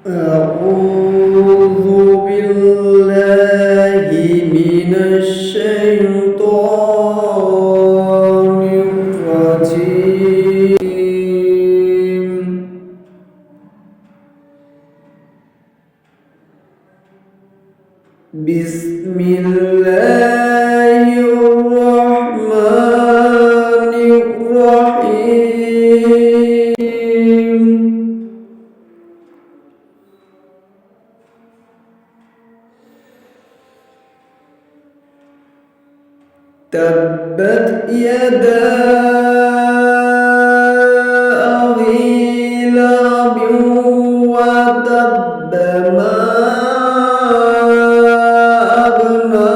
أعوذ بالله من الشيطان الرجيم. بسم الله الرحمن الرحيم. تبت يدا أبي لهب وتب ما أغنى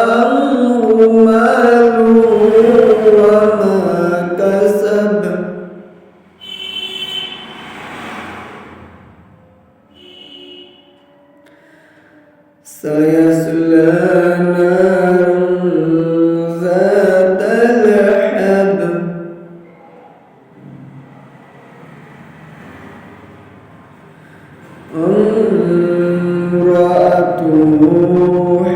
عنه ماله وما كسب سيصلى نارا ذات لهب امرأته